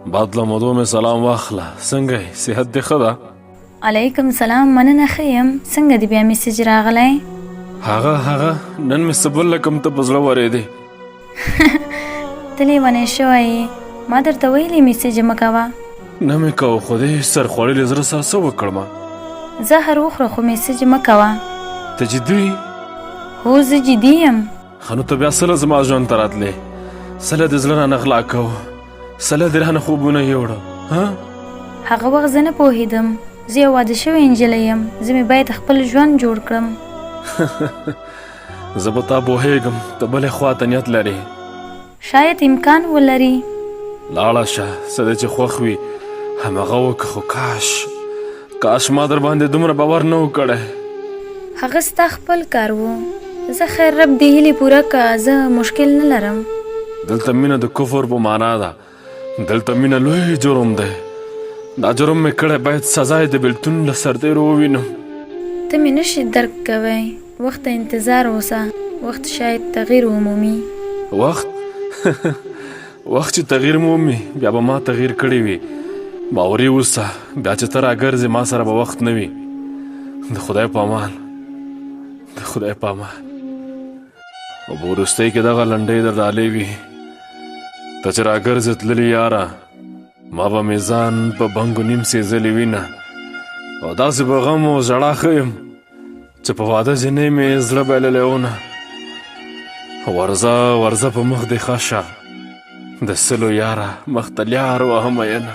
بعد له مودو مې سلام واخله. څنګه یې؟ صحت دې ښه ده؟ علیکم سلام، مننه ښه یم. څنګه دی بیا میسج راغلی؟ هغه نن مې څه بل لکم ته په زړه ورېدې. ته لیونی شوی یې، ما درته ویلي میسج مه کوه. نه مې کوه خو دې سر خوړلې زړه سره څه وکړمه؟ زهر وخوره خو میسج مه کوه. ته جدي وي؟ هو زه جدي یم. ښه نو ته بیا څله زما ژوند ته راتلې؟ څله دې زړه رانه غلا کوه؟ څله دې رانه خوبونه یوړه؟ هغه وخت زه نه پوهېدم. زه یو واده شوې نجلۍ یم. زه مې باید خپل ژوند جوړ کړم. زه به تا پوهېږم ته بلې خوا ته نیت لرې. شاید امکان ولري. لاړه شه، څه دی چې خوښ وي همغه وکړه. خو کاش ما در باندې دومره باور نه و کړی. هغه ستا خپل کار و. زه خیر رب دې هیلې پوره کړه. زه مشکل نه لرم. دلته مینه د کفر په معنا ده. دلته مینه لوی جرم دی. دا جرم مې کړی باید سزا یې د بېلتون له سرتېرو ووینم. ته مې نشي درک کوی. وخت ته انتظار اوسه. وخت شاید تغییر ومومي. وخت وخت چې تغییر مومي بیا به ما تغییر کړی وي. باوري اوسه بیا چې ته راګرځې ما سره به وخت نه وي. د خدای په امان، د خدای په امان. او په وروستۍ کې دغه لنډۍ در ډالۍ وي. ته چې راګرځې تللې یاره، ما به مې ځان په بنګو نیم سېزلې وینه. او داسې په غم او ژړا ښه یم چې په واده جنۍ مې زړه بایللی ونه. ورځه په مخ دې ښه شه، د سلو یاره مخ ته لیار وهم مینه.